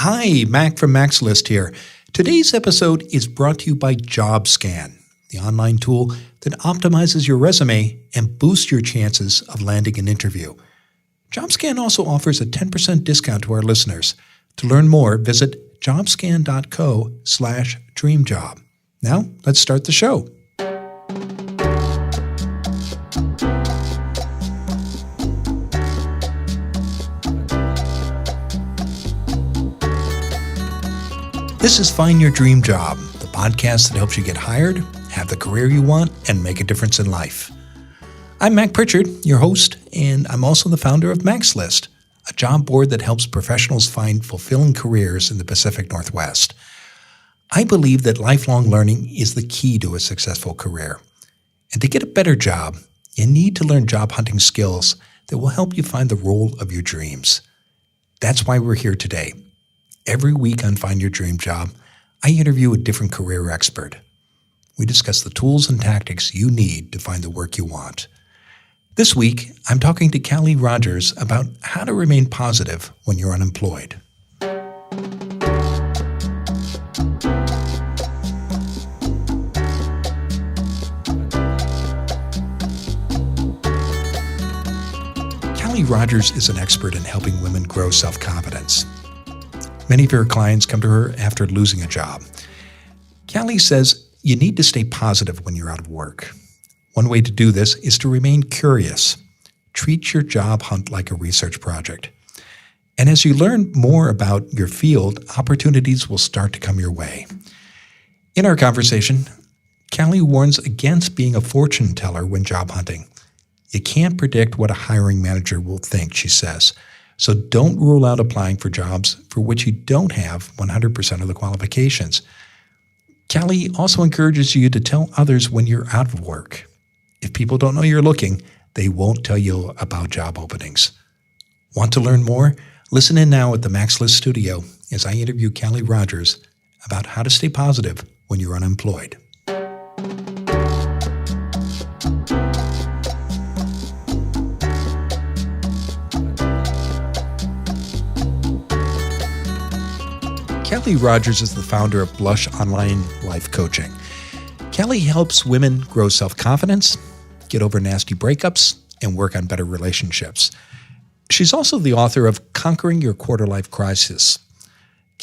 Hi, Mac from Mac's List here. Today's episode is brought to you by JobScan, the online tool that optimizes your resume and boosts your chances of landing an interview. JobScan also offers a 10% discount to our listeners. To learn more, visit jobscan.co/dreamjob. Now, let's start the show. This is Find Your Dream Job, the podcast that helps you get hired, have the career you want, and make a difference in life. I'm Mac Pritchard, your host, and I'm also the founder of Mac's List, a job board that helps professionals find fulfilling careers in the Pacific Northwest. I believe that lifelong learning is the key to a successful career. And to get a better job, you need to learn job hunting skills that will help you find the role of your dreams. That's why we're here today. Every week on Find Your Dream Job, I interview a different career expert. We discuss the tools and tactics you need to find the work you want. This week, I'm talking to Callie Rogers about how to remain positive when you're unemployed. Callie Rogers is an expert in helping women grow self-confidence. Many of her clients come to her after losing a job. Callie says you need to stay positive when you're out of work. One way to do this is to remain curious. Treat your job hunt like a research project. And as you learn more about your field, opportunities will start to come your way. In our conversation, Callie warns against being a fortune teller when job hunting. You can't predict what a hiring manager will think, she says. So don't rule out applying for jobs for which you don't have 100% of the qualifications. Callie also encourages you to tell others when you're out of work. If people don't know you're looking, they won't tell you about job openings. Want to learn more? Listen in now at the Mac's List studio as I interview Callie Rogers about how to stay positive when you're unemployed. Callie Rogers is the founder of Blush Online Life Coaching. Callie helps women grow self-confidence, get over nasty breakups, and work on better relationships. She's also the author of Conquering Your Quarter-Life Crisis.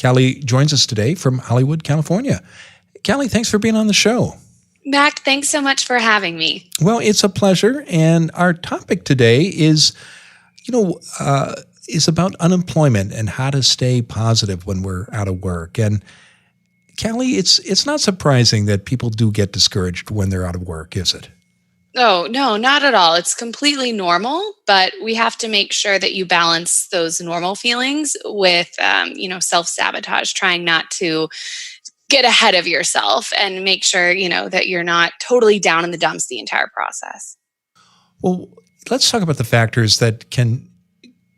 Callie joins us today from Hollywood, California. Callie, thanks for being on the show. Mac, thanks so much for having me. Well, it's a pleasure. And our topic today is about unemployment and how to stay positive when we're out of work. And Callie, it's not surprising that people do get discouraged when they're out of work, is it? Oh, no, not at all. It's completely normal, but we have to make sure that you balance those normal feelings with, self-sabotage, trying not to get ahead of yourself and make sure, that you're not totally down in the dumps the entire process. Well, let's talk about the factors that can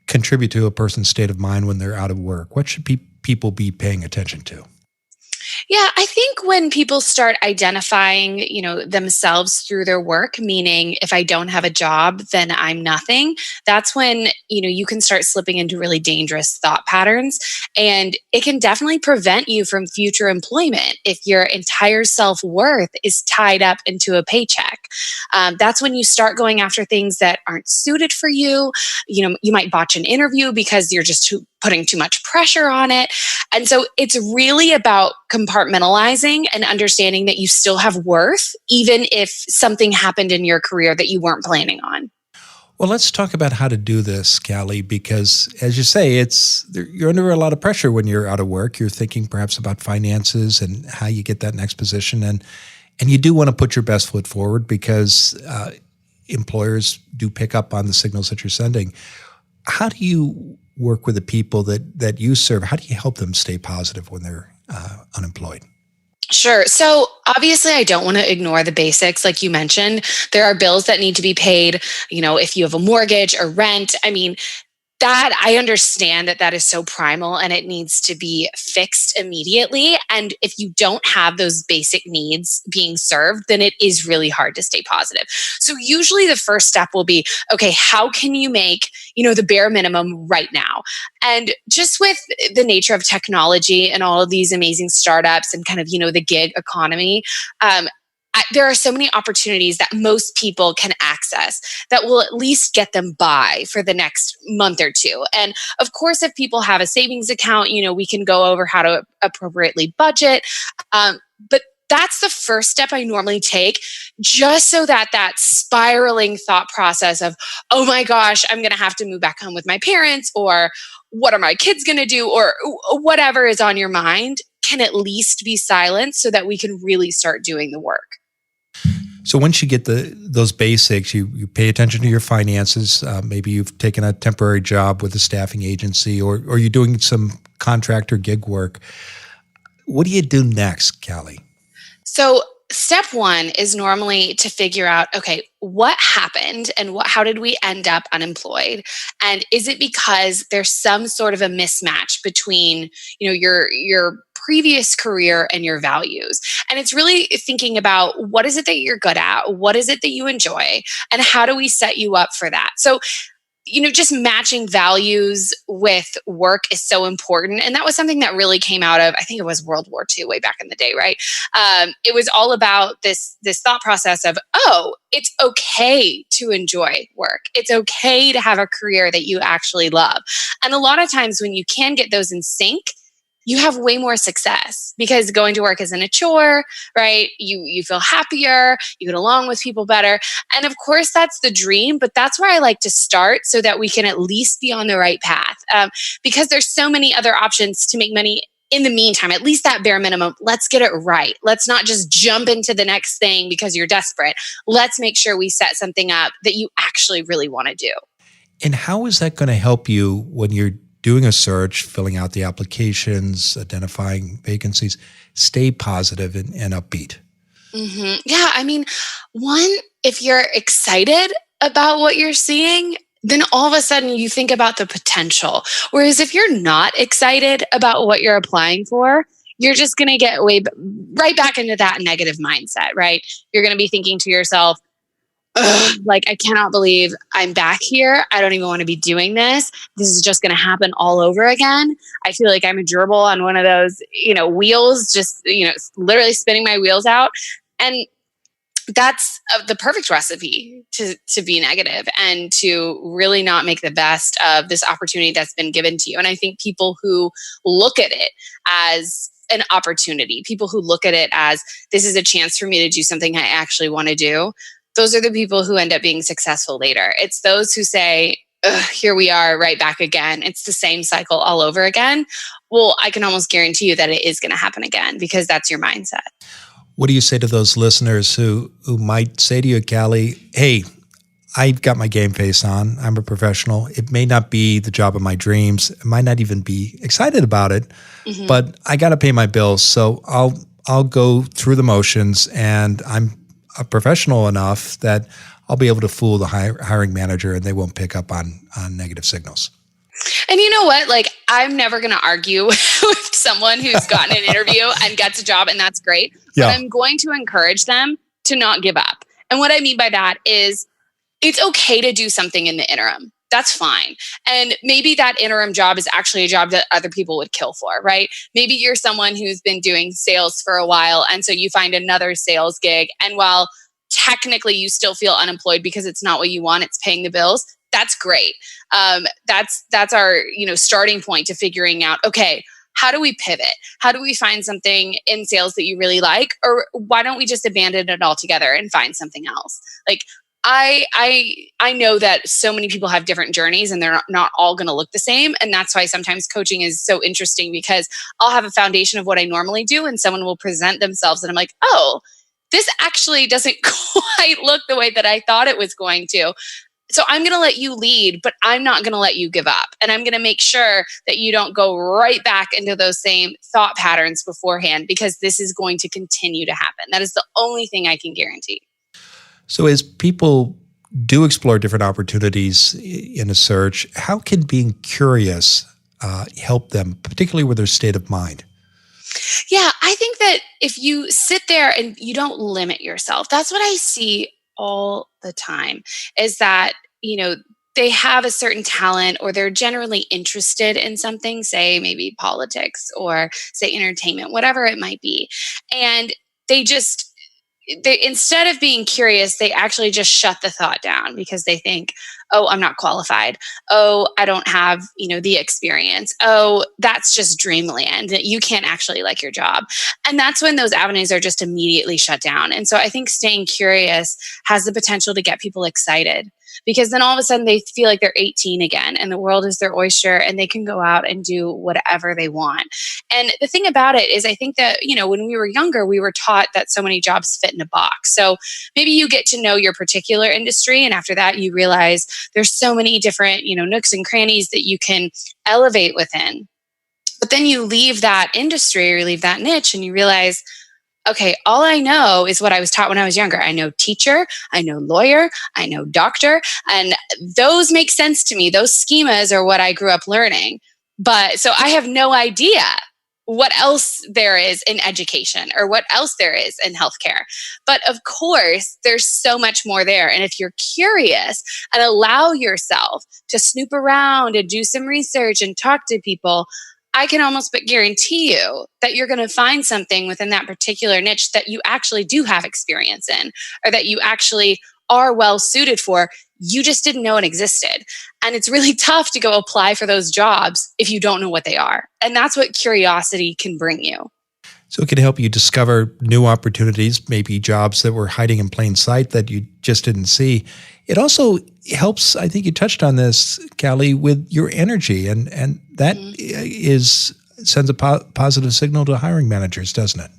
contribute to a person's state of mind when they're out of work. What should people be paying attention to? Yeah, I think when people start identifying, themselves through their work, meaning if I don't have a job, then I'm nothing, that's when, you can start slipping into really dangerous thought patterns. And it can definitely prevent you from future employment if your entire self-worth is tied up into a paycheck. That's when you start going after things that aren't suited for you. You might botch an interview because you're just putting too much pressure on it. And so it's really about compartmentalizing and understanding that you still have worth, even if something happened in your career that you weren't planning on. Well, let's talk about how to do this, Callie, because as you say, you're under a lot of pressure when you're out of work. You're thinking perhaps about finances and how you get that next position. And you do want to put your best foot forward because employers do pick up on the signals that you're sending. How do you work with the people that you serve? How do you help them stay positive when they're unemployed? Sure. So obviously I don't want to ignore the basics. Like you mentioned, there are bills that need to be paid. If you have a mortgage or rent, That I understand that is so primal and it needs to be fixed immediately. And if you don't have those basic needs being served, then it is really hard to stay positive. So usually the first step will be, okay, how can you make, the bare minimum right now? And just with the nature of technology and all of these amazing startups and kind of, the gig economy, there are so many opportunities that most people can access that will at least get them by for the next month or two. And of course, if people have a savings account, we can go over how to appropriately budget. But that's the first step I normally take, just so that spiraling thought process of, oh my gosh, I'm going to have to move back home with my parents, or what are my kids going to do, or whatever is on your mind can at least be silenced so that we can really start doing the work. So once you get those basics, you pay attention to your finances. Maybe you've taken a temporary job with a staffing agency, or you're doing some contract or gig work. What do you do next, Callie? So step one is normally to figure out, okay, what happened and how did we end up unemployed? And is it because there's some sort of a mismatch between, your previous career and your values? And it's really thinking about, what is it that you're good at? What is it that you enjoy? And how do we set you up for that? So just matching values with work is so important. And that was something that really came out of, I think it was World War II way back in the day, right? It was all about this thought process of, oh, it's okay to enjoy work. It's okay to have a career that you actually love. And a lot of times when you can get those in sync, you have way more success, because going to work isn't a chore, right? You feel happier, you get along with people better. And of course, that's the dream, but that's where I like to start so that we can at least be on the right path. Because there's so many other options to make money in the meantime, at least that bare minimum. Let's get it right. Let's not just jump into the next thing because you're desperate. Let's make sure we set something up that you actually really want to do. And how is that going to help you when you're doing a search, filling out the applications, identifying vacancies, stay positive and upbeat? Mm-hmm. Yeah. I mean, one, if you're excited about what you're seeing, then all of a sudden you think about the potential. Whereas if you're not excited about what you're applying for, you're just going to get right back into that negative mindset, right? You're going to be thinking to yourself, like, I cannot believe I'm back here. I don't even want to be doing this. This is just going to happen all over again. I feel like I'm a gerbil on one of those, wheels, just, literally spinning my wheels out. And that's the perfect recipe to be negative and to really not make the best of this opportunity that's been given to you. And I think people who look at it as an opportunity, people who look at it as, this is a chance for me to do something I actually want to do, those are the people who end up being successful later. It's those who say, here we are right back again. It's the same cycle all over again. Well, I can almost guarantee you that it is going to happen again, because that's your mindset. What do you say to those listeners who might say to you, Callie, hey, I've got my game face on. I'm a professional. It may not be the job of my dreams. I might not even be excited about it, but I got to pay my bills. So I'll go through the motions, and I'm a professional enough that I'll be able to fool the hiring manager and they won't pick up on negative signals. And you know what? Like, I'm never going to argue with someone who's gotten an interview and gets a job, and that's great. Yeah. But I'm going to encourage them to not give up. And what I mean by that is, it's okay to do something in the interim. That's fine. And maybe that interim job is actually a job that other people would kill for, right? Maybe you're someone who's been doing sales for a while, and so you find another sales gig. And while technically you still feel unemployed because it's not what you want, it's paying the bills, that's great. That's our starting point to figuring out, okay, how do we pivot? How do we find something in sales that you really like? Or why don't we just abandon it altogether and find something else? Like, I know that so many people have different journeys, and they're not all going to look the same. And that's why sometimes coaching is so interesting, because I'll have a foundation of what I normally do, and someone will present themselves and I'm like, oh, this actually doesn't quite look the way that I thought it was going to. So I'm going to let you lead, but I'm not going to let you give up. And I'm going to make sure that you don't go right back into those same thought patterns beforehand, because this is going to continue to happen. That is the only thing I can guarantee. So as people do explore different opportunities in a search, how can being curious help them, particularly with their state of mind? Yeah, I think that if you sit there and you don't limit yourself, that's what I see all the time is that, they have a certain talent or they're generally interested in something, say maybe politics or say entertainment, whatever it might be. And they just they instead of being curious, they actually just shut the thought down because they think, "Oh, I'm not qualified. Oh, I don't have, the experience. Oh, that's just dreamland. You can't actually like your job." And that's when those avenues are just immediately shut down. And so I think staying curious has the potential to get people excited because then all of a sudden they feel like they're 18 again and the world is their oyster and they can go out and do whatever they want. And the thing about it is, I think that, when we were younger, we were taught that so many jobs fit in a box. So maybe you get to know your particular industry. And after that, you realize there's so many different, nooks and crannies that you can elevate within. But then you leave that industry or you leave that niche and you realize, okay, all I know is what I was taught when I was younger. I know teacher, I know lawyer, I know doctor, and those make sense to me. Those schemas are what I grew up learning. But so I have no idea what else there is in education or what else there is in healthcare. But of course, there's so much more there. And if you're curious and allow yourself to snoop around and do some research and talk to people, I can almost but guarantee you that you're going to find something within that particular niche that you actually do have experience in or that you actually are well suited for. You just didn't know it existed. And it's really tough to go apply for those jobs if you don't know what they are. And that's what curiosity can bring you. So it can help you discover new opportunities, maybe jobs that were hiding in plain sight that you just didn't see. It also helps, I think you touched on this, Callie, with your energy. And that sends a positive signal to hiring managers, doesn't it?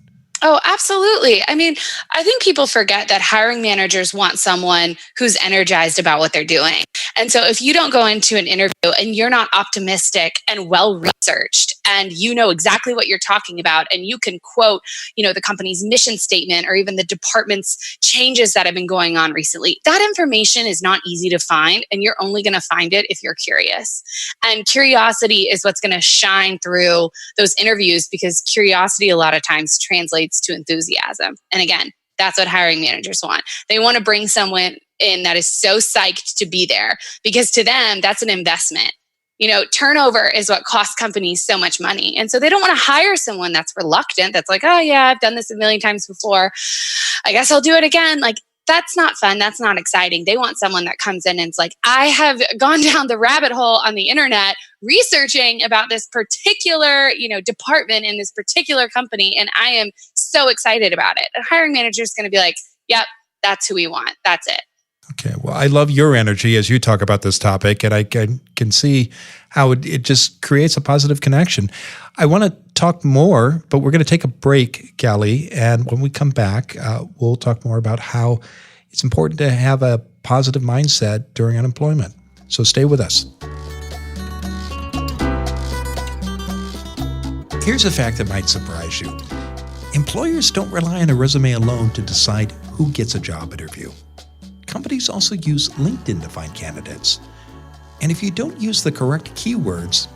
Oh, absolutely. I mean, I think people forget that hiring managers want someone who's energized about what they're doing. And so if you don't go into an interview and you're not optimistic and well researched and you know exactly what you're talking about and you can quote, the company's mission statement or even the department's changes that have been going on recently, that information is not easy to find and you're only going to find it if you're curious. And curiosity is what's going to shine through those interviews because curiosity a lot of times translates to enthusiasm. And again, that's what hiring managers want. They want to bring someone in that is so psyched to be there because to them, that's an investment. Turnover is what costs companies so much money. And so they don't want to hire someone that's reluctant, that's like, oh yeah, I've done this a million times before. I guess I'll do it again. Like, that's not fun. That's not exciting. They want someone that comes in and it's like, I have gone down the rabbit hole on the internet researching about this particular, department in this particular company. And I am so excited about it. A hiring manager is going to be like, yep, that's who we want. That's it. Okay. Well, I love your energy as you talk about this topic, and I can see how it just creates a positive connection. I want to talk more, but we're going to take a break, Callie, and when we come back, we'll talk more about how it's important to have a positive mindset during unemployment. So stay with us. Here's a fact that might surprise you. Employers don't rely on a resume alone to decide who gets a job interview. Companies also use LinkedIn to find candidates. And if you don't use the correct keywords,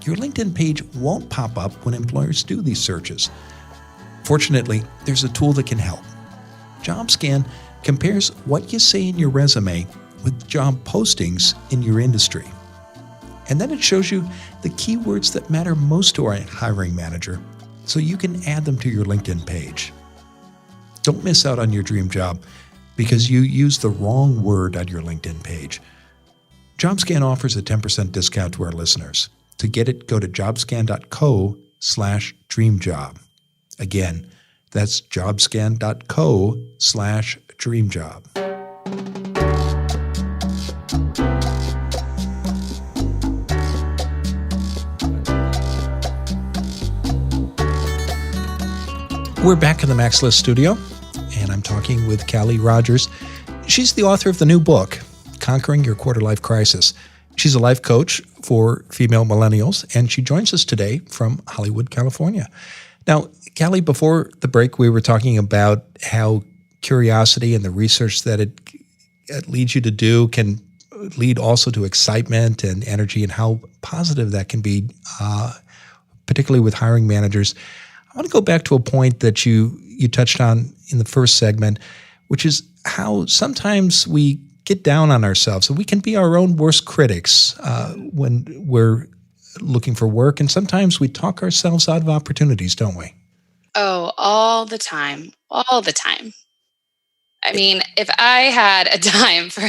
your LinkedIn page won't pop up when employers do these searches. Fortunately, there's a tool that can help. JobScan compares what you say in your resume with job postings in your industry. And then it shows you the keywords that matter most to a hiring manager, so you can add them to your LinkedIn page. Don't miss out on your dream job because you used the wrong word on your LinkedIn page. JobScan offers a 10% discount to our listeners. To get it, go to jobscan.co/dreamjob. Again, that's jobscan.co/dreamjob. We're back in the Max List studio, and I'm talking with Callie Rogers. She's the author of the new book, Conquering Your Quarter-Life Crisis. She's a life coach for female millennials, and she joins us today from Hollywood, California. Now, Callie, before the break, we were talking about how curiosity and the research that it it leads you to do can lead also to excitement and energy, and how positive that can be, particularly with hiring managers. I want to go back to a point that you touched on in the first segment, which is how sometimes we get down on ourselves, and we can be our own worst critics when we're looking for work. And sometimes we talk ourselves out of opportunities, don't we? Oh, all the time. All the time. I mean, if I had a dime for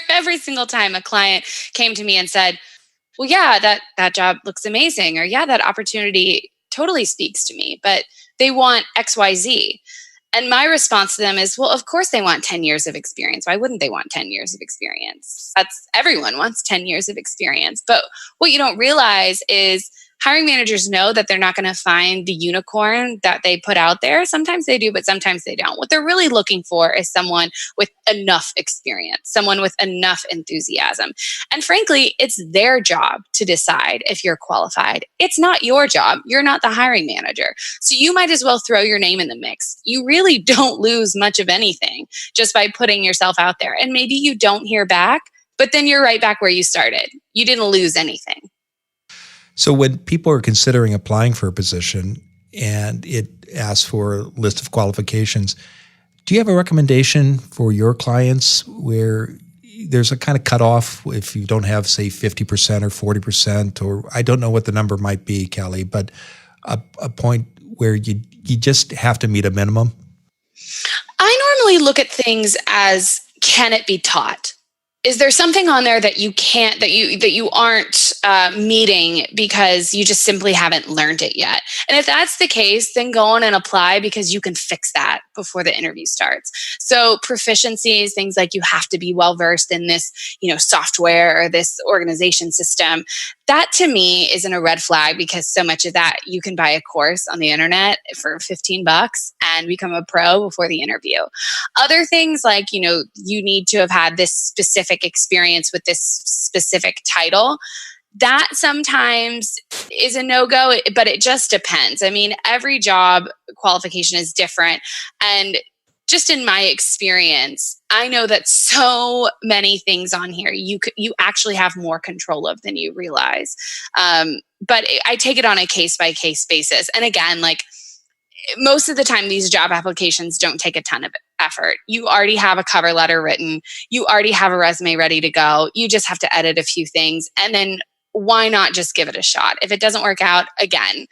every single time a client came to me and said, well, yeah, that job looks amazing, or yeah, that opportunity totally speaks to me, but they want XYZ. And my response to them is, well, of course they want 10 years of experience. Why wouldn't they want 10 years of experience? Everyone wants 10 years of experience. But what you don't realize is hiring managers know that they're not going to find the unicorn that they put out there. Sometimes they do, but sometimes they don't. What they're really looking for is someone with enough experience, someone with enough enthusiasm. And frankly, it's their job to decide if you're qualified. It's not your job. You're not the hiring manager. So you might as well throw your name in the mix. You really don't lose much of anything just by putting yourself out there. And maybe you don't hear back, but then you're right back where you started. You didn't lose anything. So when people are considering applying for a position and it asks for a list of qualifications, do you have a recommendation for your clients where there's a kind of cutoff if you don't have, say, 50% or 40%, or I don't know what the number might be, Callie, but a point where you just have to meet a minimum? I normally look at things as, can it be taught? Is there something on there that you can't, that you aren't meeting because you just simply haven't learned it yet? And if that's the case, then go on and apply, because you can fix that before the interview starts. So proficiencies, things like you have to be well versed in this, software or this organization system. That to me isn't a red flag, because so much of that you can buy a course on the internet for $15 and become a pro before the interview. Other things like, you need to have had this specific experience with this specific title. That sometimes is a no-go, but it just depends. I mean, every job qualification is different. And just in my experience, I know that so many things on here you actually have more control of than you realize. But I take it on a case-by-case basis. And again, most of the time, these job applications don't take a ton of effort. You already have a cover letter written. You already have a resume ready to go. You just have to edit a few things. And then why not just give it a shot? If it doesn't work out, again,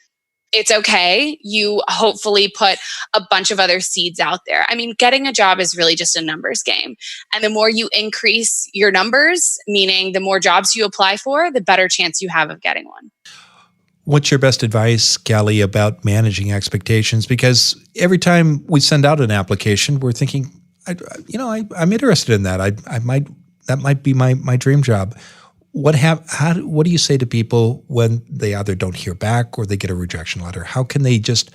it's okay. You hopefully put a bunch of other seeds out there. I mean, getting a job is really just a numbers game. And the more you increase your numbers, meaning the more jobs you apply for, the better chance you have of getting one. What's your best advice, Callie, about managing expectations? Because every time we send out an application, we're thinking, I'm interested in that. That might be my dream job. What do you say to people when they either don't hear back or they get a rejection letter? How can they just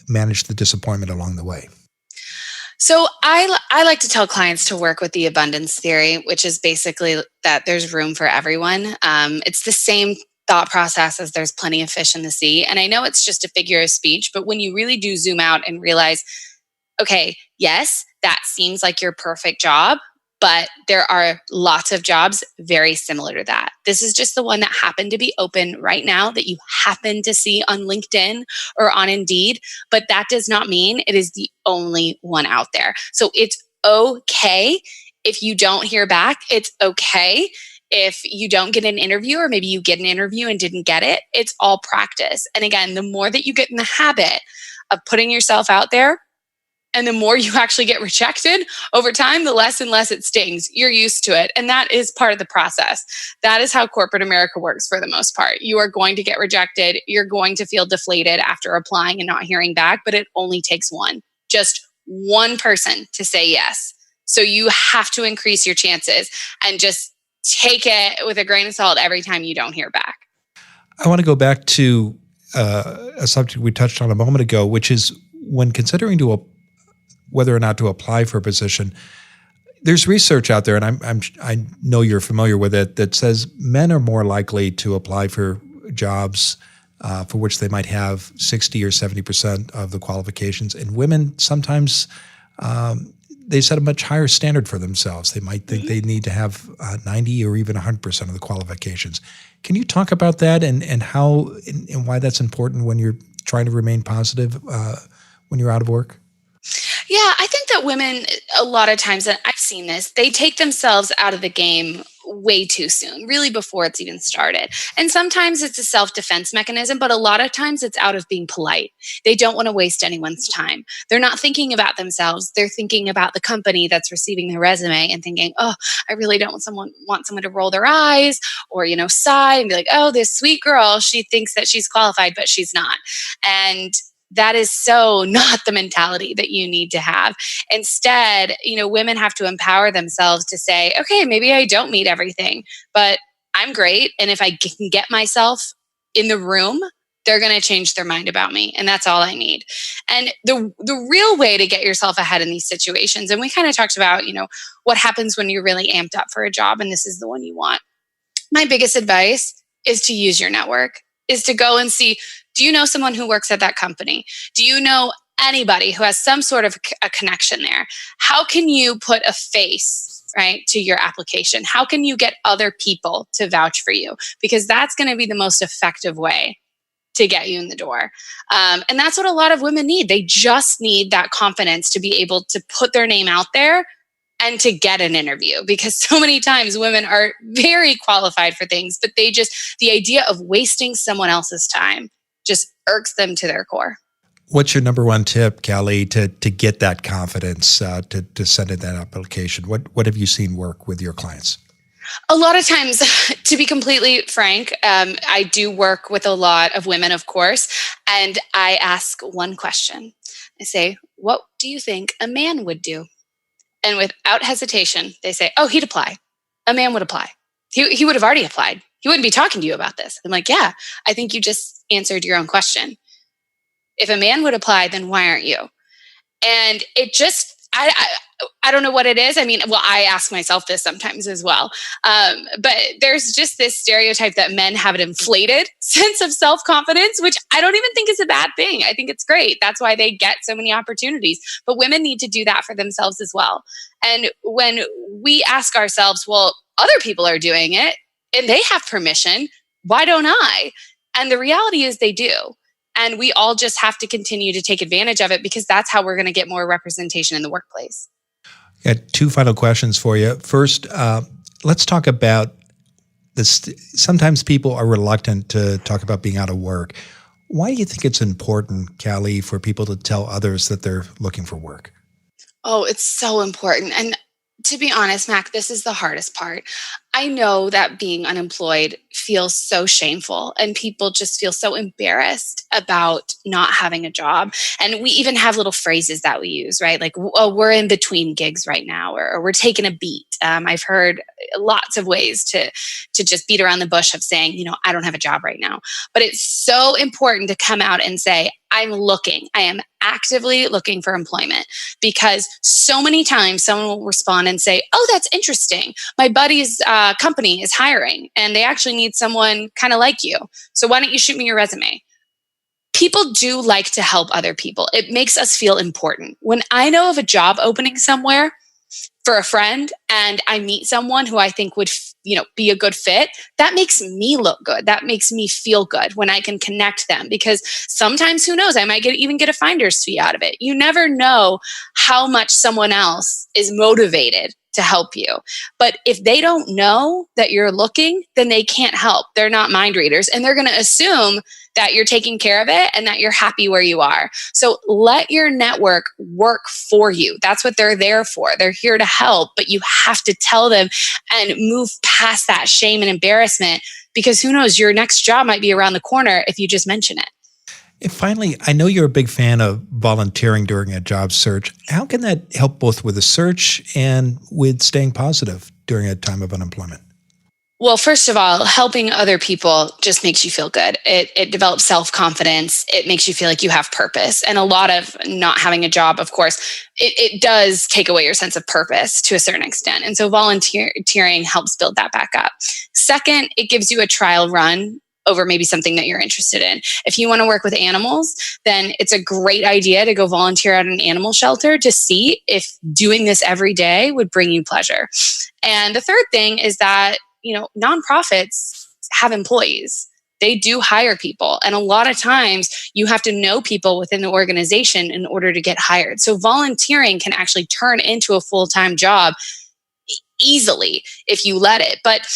manage the disappointment along the way? So I like to tell clients to work with the abundance theory, which is basically that there's room for everyone. It's the same thought process as there's plenty of fish in the sea. And I know it's just a figure of speech, but when you really do zoom out and realize, okay, yes, that seems like your perfect job, but there are lots of jobs very similar to that. This is just the one that happened to be open right now that you happen to see on LinkedIn or on Indeed, but that does not mean it is the only one out there. So it's okay if you don't hear back. It's okay if you don't get an interview, or maybe you get an interview and didn't get it. It's all practice. And again, the more that you get in the habit of putting yourself out there, and the more you actually get rejected over time, the less and less it stings. You're used to it. And that is part of the process. That is how corporate America works for the most part. You are going to get rejected. You're going to feel deflated after applying and not hearing back, but it only takes just one person to say yes. So you have to increase your chances and just take it with a grain of salt every time you don't hear back. I want to go back to a subject we touched on a moment ago, which is when considering whether or not to apply for a position. There's research out there, and I know you're familiar with it, that says men are more likely to apply for jobs for which they might have 60 or 70% of the qualifications, and women sometimes they set a much higher standard for themselves. They might think they need to have 90 or even 100% of the qualifications. Can you talk about that and how and why that's important when you're trying to remain positive when you're out of work? Yeah, I think that women, a lot of times, and I've seen this, they take themselves out of the game way too soon, really before it's even started. And sometimes it's a self defense mechanism, but a lot of times it's out of being polite. They don't want to waste anyone's time. They're not thinking about themselves. They're thinking about the company that's receiving their resume and thinking, oh, I really don't want someone to roll their eyes or, sigh and be like, oh, this sweet girl, she thinks that she's qualified, but she's not. And that is so not the mentality that you need to have. Instead, women have to empower themselves to say, okay, maybe I don't meet everything, but I'm great. And if I can get myself in the room, they're going to change their mind about me. And that's all I need. And the real way to get yourself ahead in these situations, and we kind of talked about, what happens when you're really amped up for a job and this is the one you want. My biggest advice is to use your network, is to go and see, do you know someone who works at that company? Do you know anybody who has some sort of a connection there? How can you put a face, right, to your application? How can you get other people to vouch for you? Because that's going to be the most effective way to get you in the door. And that's what a lot of women need. They just need that confidence to be able to put their name out there and to get an interview, because so many times women are very qualified for things, but the idea of wasting someone else's time just irks them to their core. What's your number one tip, Callie, to get that confidence to send in that application? What have you seen work with your clients? A lot of times, to be completely frank, I do work with a lot of women, of course, and I ask one question. I say, what do you think a man would do? And without hesitation, they say, oh, he'd apply. A man would apply. He would have already applied. He wouldn't be talking to you about this. I'm like, yeah, I think you just answered your own question. If a man would apply, then why aren't you? And it just, I don't know what it is. I mean, well, I ask myself this sometimes as well. But there's just this stereotype that men have an inflated sense of self-confidence, which I don't even think is a bad thing. I think it's great. That's why they get so many opportunities. But women need to do that for themselves as well. And when we ask ourselves, well, other people are doing it and they have permission, why don't I? And the reality is they do. And we all just have to continue to take advantage of it, because that's how we're going to get more representation in the workplace. Got two final questions for you. First, let's talk about this. Sometimes people are reluctant to talk about being out of work. Why do you think it's important, Callie, for people to tell others that they're looking for work? Oh, it's so important. And to be honest, Mac, this is the hardest part. I know that being unemployed feels so shameful, and people just feel so embarrassed about not having a job. And we even have little phrases that we use, right? Like, oh, we're in between gigs right now, or we're taking a beat. I've heard lots of ways to just beat around the bush of saying, I don't have a job right now. But it's so important to come out and say, I am actively looking for employment, because so many times someone will respond and say, oh, that's interesting. My buddy's company is hiring and they actually need someone kind of like you. So why don't you shoot me your resume? People do like to help other people. It makes us feel important. When I know of a job opening somewhere for a friend and I meet someone who I think would be a good fit, that makes me look good. That makes me feel good when I can connect them, because sometimes, who knows, I might even get a finder's fee out of it. You never know how much someone else is motivated to help you. But if they don't know that you're looking, then they can't help. They're not mind readers, and they're going to assume that you're taking care of it and that you're happy where you are. So let your network work for you. That's what they're there for. They're here to help, but you have to tell them and move past that shame and embarrassment, because who knows, your next job might be around the corner if you just mention it. And finally, I know you're a big fan of volunteering during a job search. How can that help both with the search and with staying positive during a time of unemployment? Well, first of all, helping other people just makes you feel good. It develops self-confidence. It makes you feel like you have purpose. And a lot of not having a job, of course, it does take away your sense of purpose to a certain extent. And so volunteering helps build that back up. Second, it gives you a trial run over maybe something that you're interested in. If you want to work with animals, then it's a great idea to go volunteer at an animal shelter to see if doing this every day would bring you pleasure. And the third thing is that, nonprofits have employees. They do hire people. And a lot of times you have to know people within the organization in order to get hired. So volunteering can actually turn into a full-time job easily if you let it. But,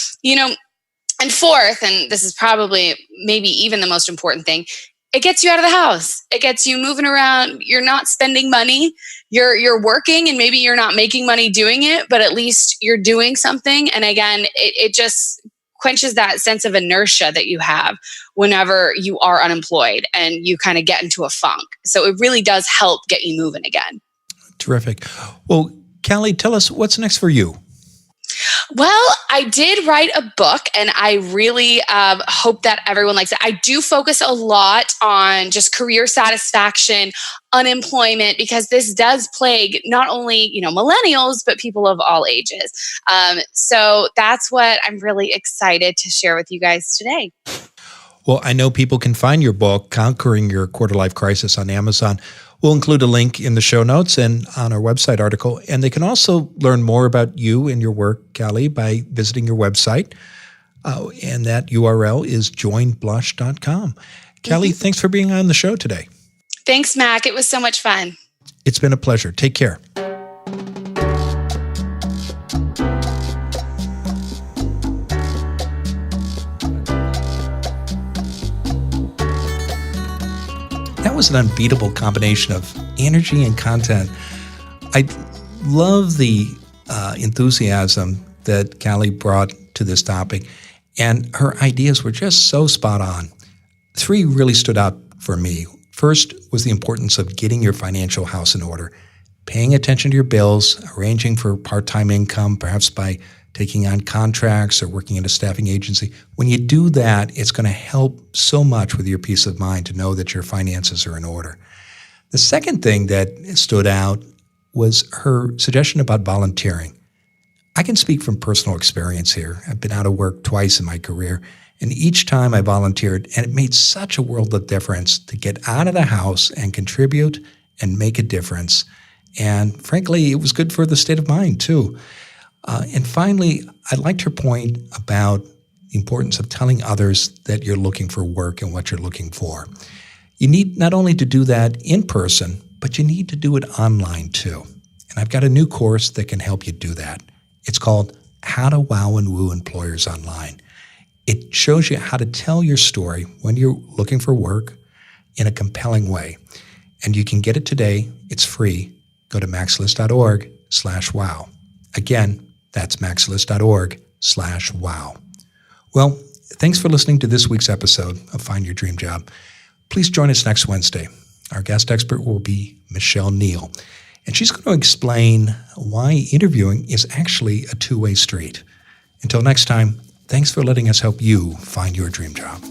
and fourth, and this is probably maybe even the most important thing, it gets you out of the house. It gets you moving around. You're not spending money. You're working, and maybe you're not making money doing it, but at least you're doing something. And again, it just quenches that sense of inertia that you have whenever you are unemployed and you kind of get into a funk. So it really does help get you moving again. Terrific. Well, Callie, tell us what's next for you. Well, I did write a book, and I really hope that everyone likes it. I do focus a lot on just career satisfaction, unemployment, because this does plague not only, millennials, but people of all ages. So that's what I'm really excited to share with you guys today. Well, I know people can find your book, Conquering Your Quarter-Life Crisis, on Amazon. We'll include a link in the show notes and on our website article. And they can also learn more about you and your work, Callie, by visiting your website. And that URL is joinblush.com. Callie, thanks for being on the show today. Thanks, Mac. It was so much fun. It's been a pleasure. Take care. That was an unbeatable combination of energy and content. I love the enthusiasm that Callie brought to this topic, and her ideas were just so spot on. 3 really stood out for me. First was the importance of getting your financial house in order, paying attention to your bills, arranging for part-time income, perhaps by taking on contracts or working in a staffing agency. When you do that, it's going to help so much with your peace of mind to know that your finances are in order. The second thing that stood out was her suggestion about volunteering. I can speak from personal experience here. I've been out of work twice in my career, and each time I volunteered, and it made such a world of difference to get out of the house and contribute and make a difference. And frankly, it was good for the state of mind, too. And finally, I liked her point about the importance of telling others that you're looking for work and what you're looking for. You need not only to do that in person, but you need to do it online too. And I've got a new course that can help you do that. It's called How to Wow and Woo Employers Online. It shows you how to tell your story when you're looking for work in a compelling way. And you can get it today. It's free. Go to maxlist.org/wow. Again, that's maxlist.org/wow. Well, thanks for listening to this week's episode of Find Your Dream Job. Please join us next Wednesday. Our guest expert will be Michelle Neal, and she's going to explain why interviewing is actually a two-way street. Until next time, thanks for letting us help you find your dream job.